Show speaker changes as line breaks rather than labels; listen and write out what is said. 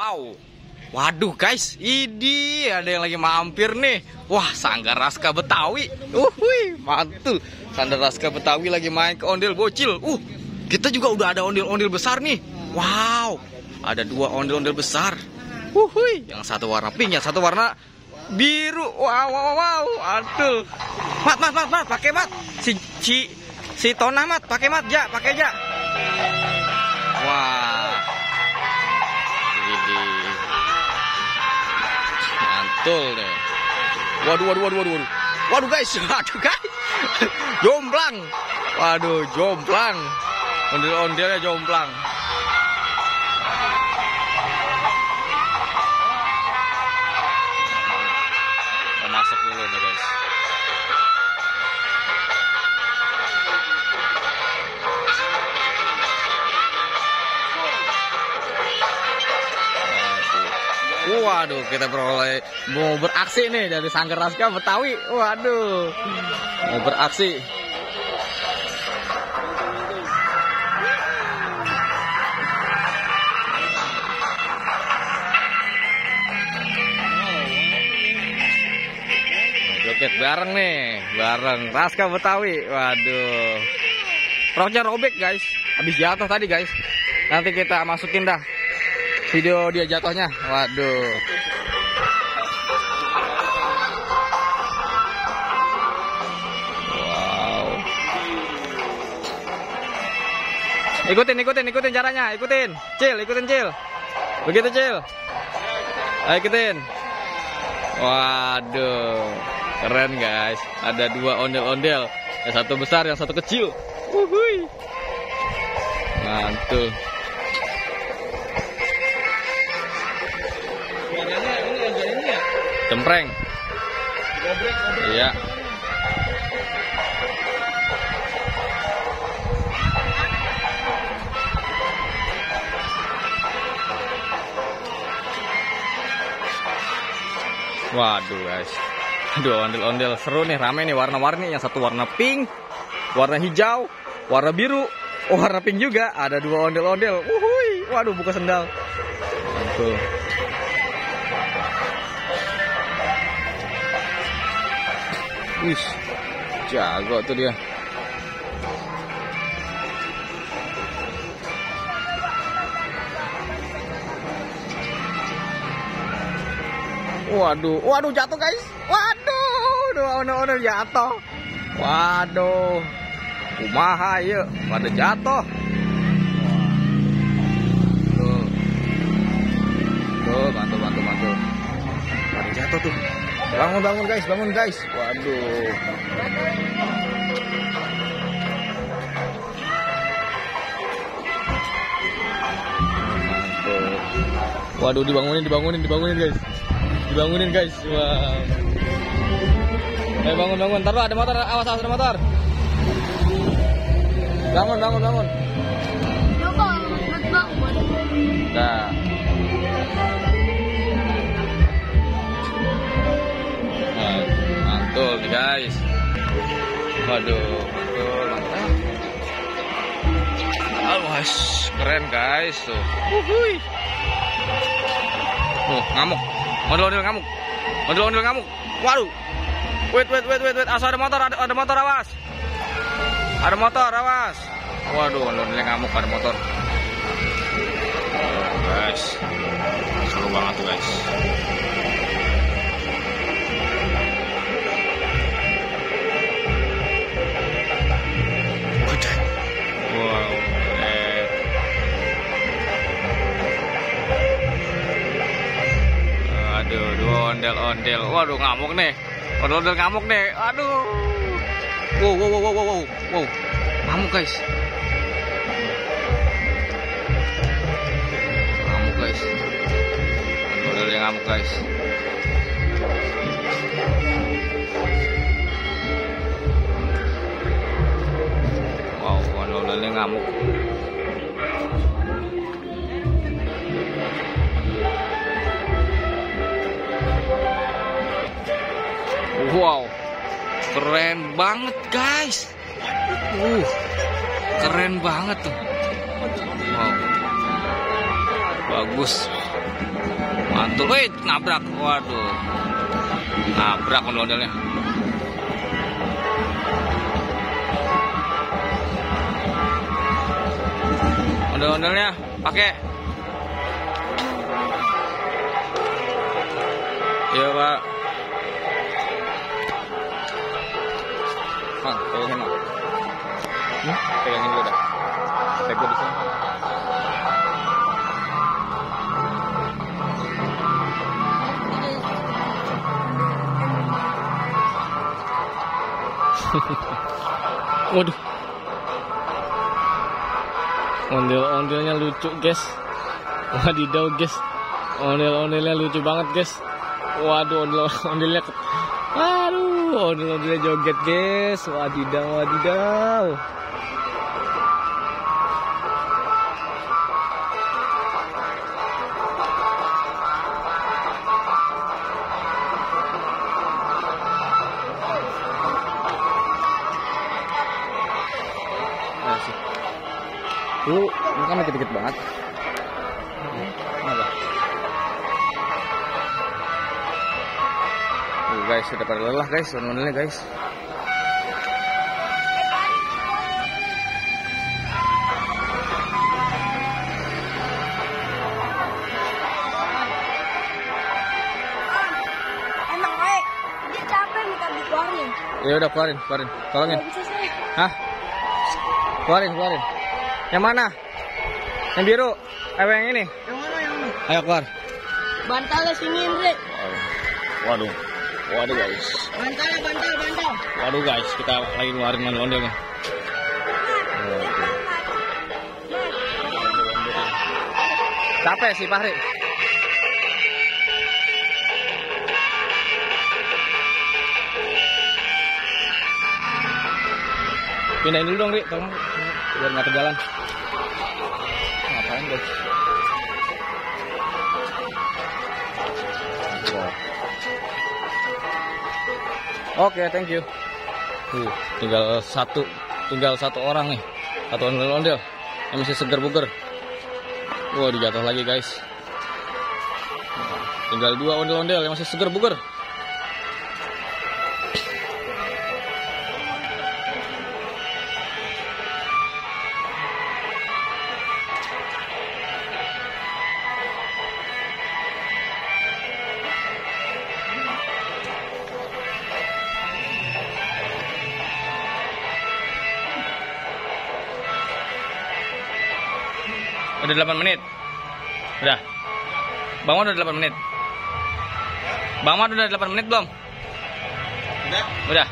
Wow, waduh guys, ini ada yang lagi mampir nih. Wah, Sanggar Raska Betawi. Mantul. Sanggar Raska Betawi lagi main ke ondel bocil. Kita juga udah ada ondel-ondel besar nih. Wow, ada dua ondel-ondel besar. Yang satu warna pink, yang satu warna biru. Wow. Aduh. Mat, pakai mat. Si Tona mat, pakai mat, pakai ja. Wah. Ini mantul deh. Waduh guys. Jomplang. Waduh, jomplang. Ondel-ondelnya jomplang. Masuk dulu nih guys. Waduh, kita mau beraksi nih dari Sanggar Raska Betawi. Waduh, mau beraksi. Joget bareng nih, bareng Raska Betawi. Waduh, roknya robek guys, habis jatuh tadi guys. Nanti kita masukin dah video dia jatuhnya. Waduh. Wow. Ikutin caranya, ikutin. Ikutin Cil. Begitu Cil. Ayo ikutin. Waduh. Keren guys. Ada dua ondel-ondel. Yang satu besar, yang satu kecil. Mantul. Cempreng. Iya. Waduh guys. Dua ondel-ondel seru nih, rame nih, warna-warni. Yang satu warna pink, warna hijau, warna biru, warna pink juga. Ada dua ondel-ondel. Waduh, buka sendal. Mantul. Wih, jago tuh dia. Waduh jatuh guys. Waduh, dua ondel-ondel jatuh. Waduh, kumaha ya, pada jatuh. Tuh, bantu. Pada jatuh tuh. Bangun guys. Waduh. Mantul. Waduh, dibangunin guys. Dibangunin guys. Wow. Bangun. Ntar ada motor, awas ada motor. Bangun. Nah. Mantul nih guys. Waduh, mantul. Keren guys tuh. Ngamuk. Ondel-ondel ngamuk. Waduh. Wait. Asal ada motor awas. Ada motor awas. Waduh, ondel-ondel ngamuk, ada motor. Guys. Seru banget tuh guys. Wow. Aduh, dua ondel-ondel. Waduh, ngamuk nih. Ondel-ondel ngamuk nih. Aduh. Wow. Ngamuk guys. Ondel-ondel ngamuk guys. Wow, ondel-ondel ngamuk. Wow, keren banget guys. Keren banget tuh. Wow, bagus. Mantul. Wih, nabrak. Waduh. Nabrak ondel-ondelnya. Ondel-ondelnya pakai. Iya, Pak. Bang, pegangin, Bang. Pegangin dulu dah. Pegang di sini. Waduh. Ondel-ondelnya lucu, guys. Wadidaw, guys. Ondel-ondelnya lucu banget, guys. Waduh, ondel-ondelnya. Aduh, ondel-ondelnya joget, guys. Wadidaw, wadidaw. Ini kan dikit-dikit banget. Kenapa? Guys, sudah pada lelah guys, ondel-ondelnya guys.
Emang baik, dia capek minta dikeluarin.
Ya udah keluarin. Tolongin. Hah? Keluarin. Yang mana? Yang biru? Yang ini?
Yang mana?
Ayo keluar.
Bantalnya sini, Indri.
Waduh guys.
Bantal.
Waduh guys, kita lagi ngeluarin ondel-ondelnya. Capek sih Fahri. Pindahin dulu dong, Ri, tolong. Biar nggak kejalan. Ngapain, guys? Wow. Oke, thank you. Tinggal satu orang nih. Satu ondel-ondel yang masih seger buger. Wow, dijatuh lagi, guys. Tinggal 2 ondel-ondel yang masih seger buger. Udah 8 menit. Udah. Bang Mat udah 8 menit. Bang Mat udah 8 menit belum? Udah.